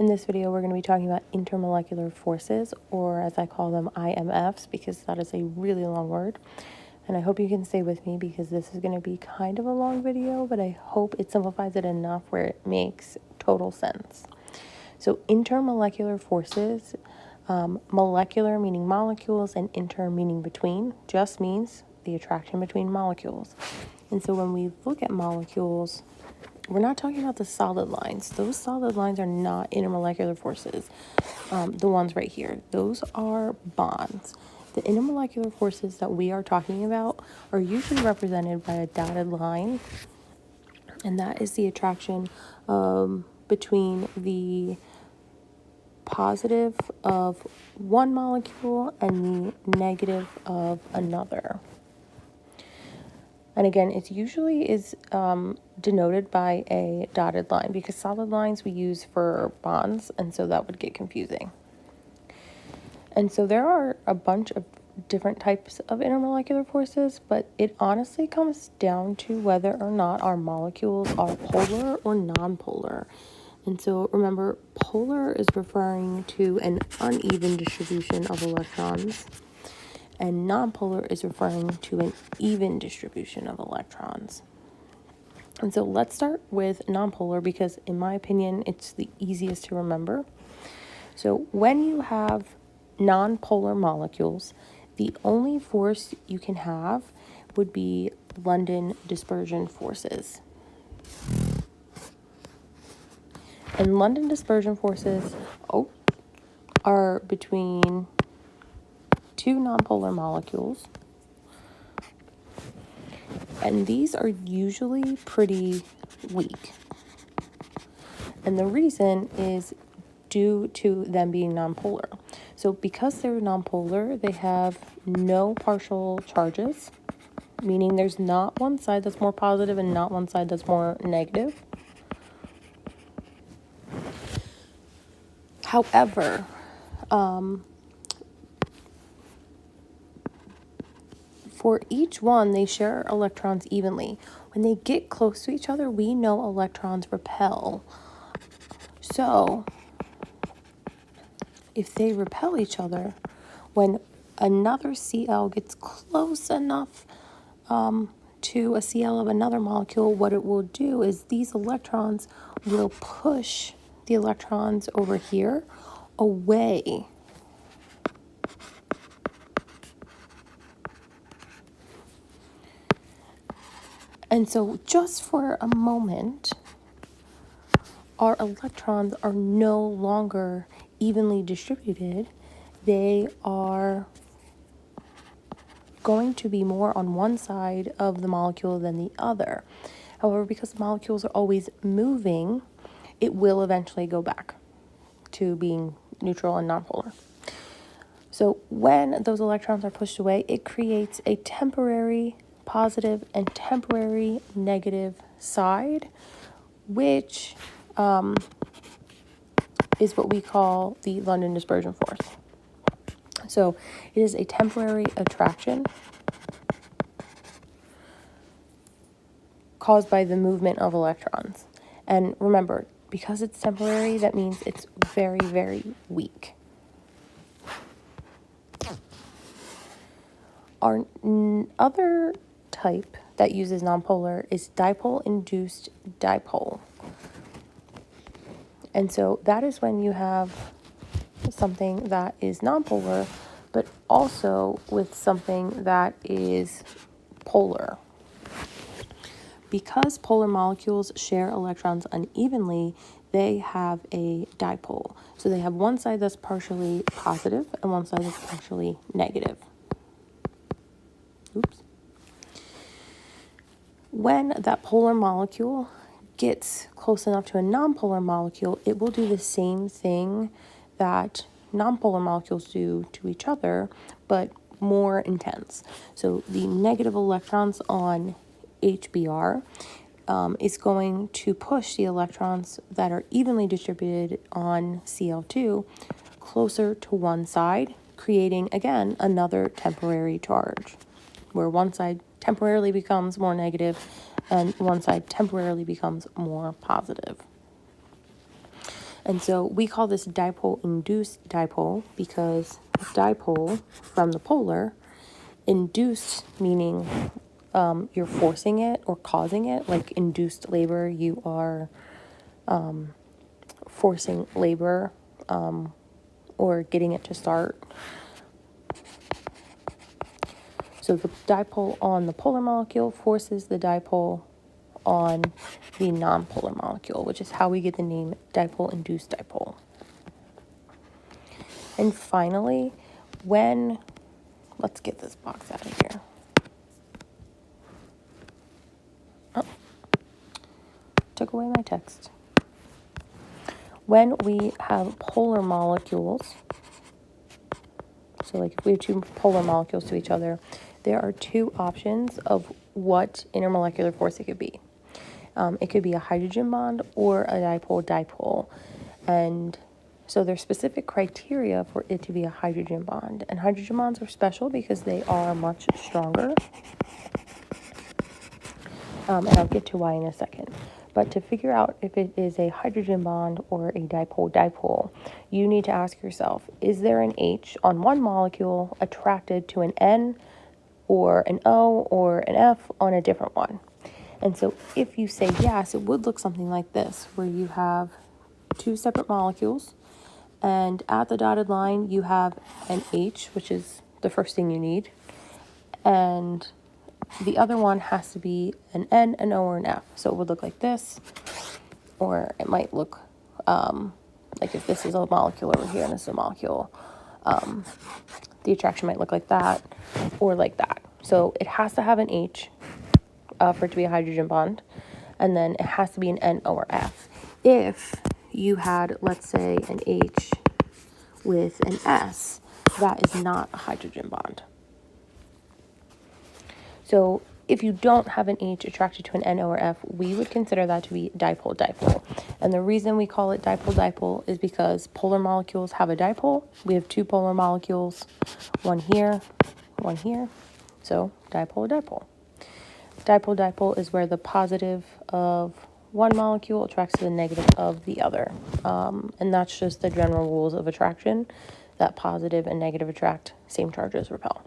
In this video, we're going to be talking about intermolecular forces, or as I call them, IMFs, because that is a really long word. And I hope you can stay with me because this is going to be kind of a long video, but I hope it simplifies it enough where it makes total sense. So intermolecular forces, molecular meaning molecules and inter meaning between, just means the attraction between molecules. And so when we look at molecules, we're not talking about the solid lines. Those solid lines are not intermolecular forces. The ones right here, those are bonds. The intermolecular forces that we are talking about are usually represented by a dotted line, and that is the attraction between the positive of one molecule and the negative of another. And again, it usually is denoted by a dotted line because solid lines we use for bonds, and so that would get confusing. And so there are a bunch of different types of intermolecular forces, but it honestly comes down to whether or not our molecules are polar or nonpolar. And so remember, polar is referring to an uneven distribution of electrons, and nonpolar is referring to an even distribution of electrons. And so let's start with nonpolar because, in my opinion, it's the easiest to remember. So when you have nonpolar molecules, the only force you can have would be London dispersion forces. And London dispersion forces are between two nonpolar molecules. And these are usually pretty weak. And the reason is due to them being nonpolar. So because they're nonpolar, they have no partial charges, meaning there's not one side that's more positive and not one side that's more negative. However, for each one, they share electrons evenly. When they get close to each other, we know electrons repel. So if they repel each other, when another Cl gets close enough to a Cl of another molecule, what it will do is these electrons will push the electrons over here away. And so just for a moment, our electrons are no longer evenly distributed. They are going to be more on one side of the molecule than the other. However, because the molecules are always moving, it will eventually go back to being neutral and nonpolar. So when those electrons are pushed away, it creates a temporary positive and temporary negative side, which is what we call the London dispersion force. So it is a temporary attraction caused by the movement of electrons. And remember, because it's temporary, that means it's very, very weak. Our other type that uses nonpolar is dipole-induced dipole. And so that is when you have something that is nonpolar, but also with something that is polar. Because polar molecules share electrons unevenly, they have a dipole. So they have one side that's partially positive and one side that's partially negative. When that polar molecule gets close enough to a nonpolar molecule, it will do the same thing that nonpolar molecules do to each other, but more intense. So the negative electrons on HBr is going to push the electrons that are evenly distributed on Cl2 closer to one side, creating, again, another temporary charge, where one side temporarily becomes more negative and one side temporarily becomes more positive. And so we call this dipole-induced dipole because dipole from the polar, induced meaning you're forcing it or causing it, like induced labor, you are forcing labor or getting it to start. So the dipole on the polar molecule forces the dipole on the nonpolar molecule, which is how we get the name dipole-induced dipole. And finally, let's get this box out of here. Oh, took away my text. When we have polar molecules, so like if we have two polar molecules to each other, there are two options of what intermolecular force it could be. It could be a hydrogen bond or a dipole-dipole. And so there's specific criteria for it to be a hydrogen bond. And hydrogen bonds are special because they are much stronger. And I'll get to why in a second. But to figure out if it is a hydrogen bond or a dipole-dipole, you need to ask yourself, is there an H on one molecule attracted to an N or an O or an F on a different one? And so if you say yes, it would look something like this, where you have two separate molecules, and at the dotted line, you have an H, which is the first thing you need, and the other one has to be an N, an O, or an F. So it would look like this, or it might look like if this is a molecule over here and this is a molecule, the attraction might look like that or like that. So it has to have an H for it to be a hydrogen bond, and then it has to be an N, O, or F. If you had, let's say, an H with an S, that is not a hydrogen bond. So if you don't have an H attracted to an N, O, or F, we would consider that to be dipole-dipole. And the reason we call it dipole-dipole is because polar molecules have a dipole. We have two polar molecules, one here, so dipole-dipole. Dipole-dipole is where the positive of one molecule attracts to the negative of the other. And that's just the general rules of attraction, that positive and negative attract, same charges repel.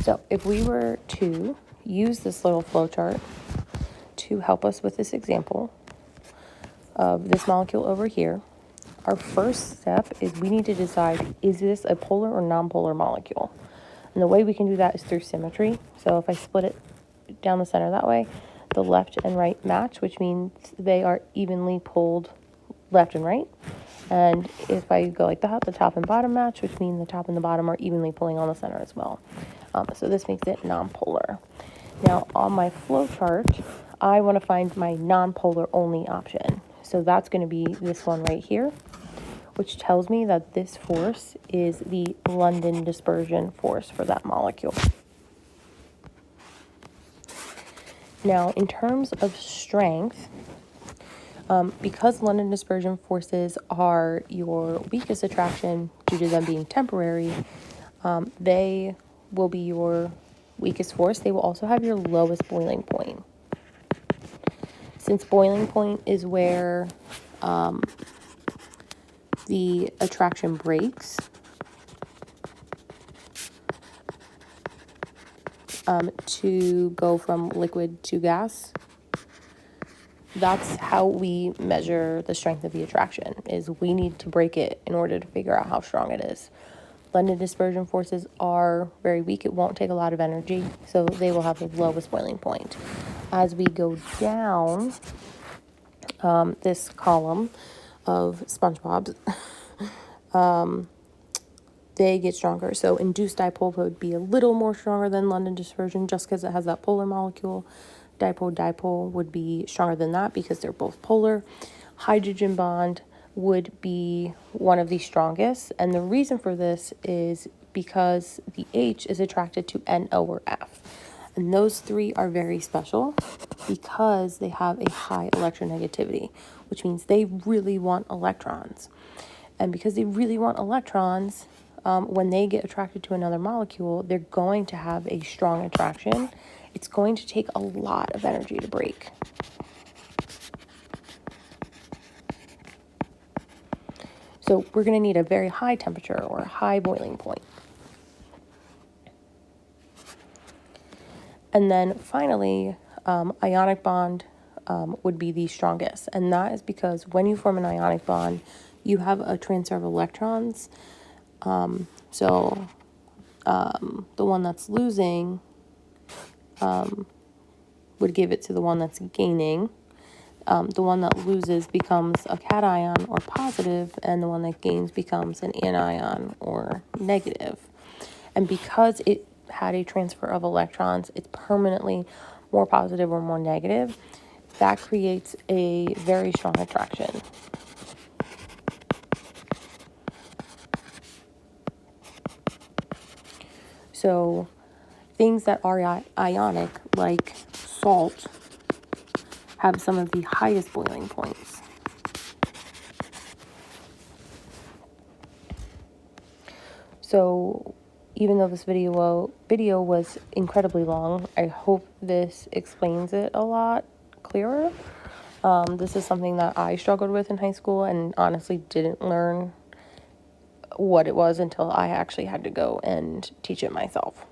So if we were to use this little flowchart to help us with this example of this molecule over here, our first step is we need to decide, is this a polar or nonpolar molecule? And the way we can do that is through symmetry. So if I split it down the center that way, the left and right match, which means they are evenly pulled left and right. And if I go like that, the top and bottom match, which means the top and the bottom are evenly pulling on the center as well. So this makes it nonpolar. Now on my flow chart, I want to find my nonpolar only option. So that's going to be this one right here, which tells me that this force is the London dispersion force for that molecule. Now, in terms of strength, because London dispersion forces are your weakest attraction due to them being temporary, they will be your weakest force. They will also have your lowest boiling point. Since boiling point is where the attraction breaks, to go from liquid to gas, that's how we measure the strength of the attraction, is we need to break it in order to figure out how strong it is. London dispersion forces are very weak. It won't take a lot of energy, so they will have the lowest boiling point. As we go down this column of SpongeBob's, they get stronger. So induced dipole would be a little more stronger than London dispersion just because it has that polar molecule. Dipole-dipole would be stronger than that because they're both polar. Hydrogen bond would be one of the strongest. And the reason for this is because the H is attracted to N, O, or F. And those three are very special because they have a high electronegativity, which means they really want electrons. And because they really want electrons, when they get attracted to another molecule, they're going to have a strong attraction. It's going to take a lot of energy to break. So we're going to need a very high temperature or a high boiling point. And then finally, ionic bond would be the strongest. And that is because when you form an ionic bond, you have a transfer of electrons. So the one that's losing would give it to the one that's gaining. The one that loses becomes a cation or positive, and the one that gains becomes an anion or negative. And because it had a transfer of electrons, it's permanently more positive or more negative. That creates a very strong attraction. So things that are ionic, like salt, have some of the highest boiling points. So even though this video was incredibly long, I hope this explains it a lot clearer. This is something that I struggled with in high school and honestly didn't learn what it was until I actually had to go and teach it myself.